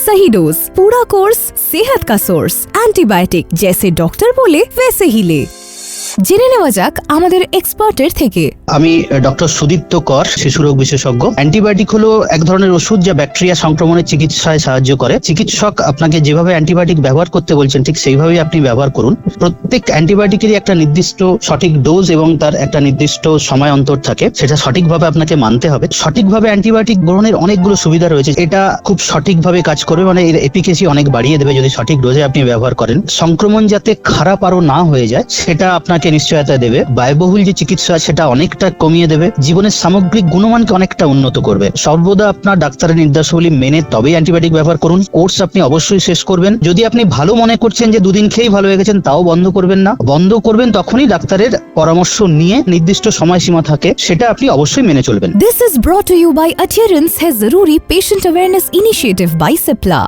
सही डोज, पूरा कोर्स, सेहत का सोर्स, एंटीबायोटिक जैसे डॉक्टर बोले वैसे ही ले। জেনে নেওয়া যাক আমাদের এক্সপার্টের থেকে। আমি ডক্টর সুদীপ্ত কর, শিশুরোগ বিশেষজ্ঞ। অ্যান্টিবায়োটিক হলো এক ধরনের ওষুধ যা ব্যাকটেরিয়া সংক্রমণের চিকিৎসায় সাহায্য করে। চিকিৎসক আপনাকে যেভাবে অ্যান্টিবায়োটিক ব্যবহার করতে বলছেন ঠিক সেইভাবেই আপনি ব্যবহার করুন। প্রত্যেক অ্যান্টিবায়োটিকেরই একটা নির্দিষ্ট সঠিক ডোজ এবং তার একটা নির্দিষ্ট সময় অন্তর থাকে, সেটা সঠিকভাবে আপনাকে মানতে হবে। সঠিকভাবে অ্যান্টিবায়োটিক গ্রহণের অনেকগুলো সুবিধা রয়েছে। এটা খুব সঠিকভাবে কাজ করবে, মানে এর এফিকেসি অনেক বাড়িয়ে দেবে যদি সঠিক ডোজে আপনি ব্যবহার করেন। সংক্রমণ যাতে খারাপ আরো না হয়ে যায় সেটা আপনাকে নিশ্চয়তা দেবে। ব্যয়বহুল যে চিকিৎসা সেটা অনেকটা কমিয়ে দেবে, জীবনের সামগ্রিক গুণমানকে অনেকটা উন্নত করবে। সর্বদা আপনার ডাক্তারের নির্দেশাবলী মেনে তবেই অ্যান্টিবায়োটিক ব্যবহার করুন। কোর্স আপনি অবশ্যই শেষ করবেন। যদি আপনি ভালো মনে করছেন যে দুদিন খেয়েই ভালো হয়ে গেছেন, তাও বন্ধ করবেন না। বন্ধ করবেন তখনই ডাক্তারের পরামর্শ নিয়ে, নির্দিষ্ট সময়সীমা থাকে সেটা আপনি অবশ্যই মেনে চলবেন। This is brought to you by Adherence है जरूरी patient awareness initiative by Cipla।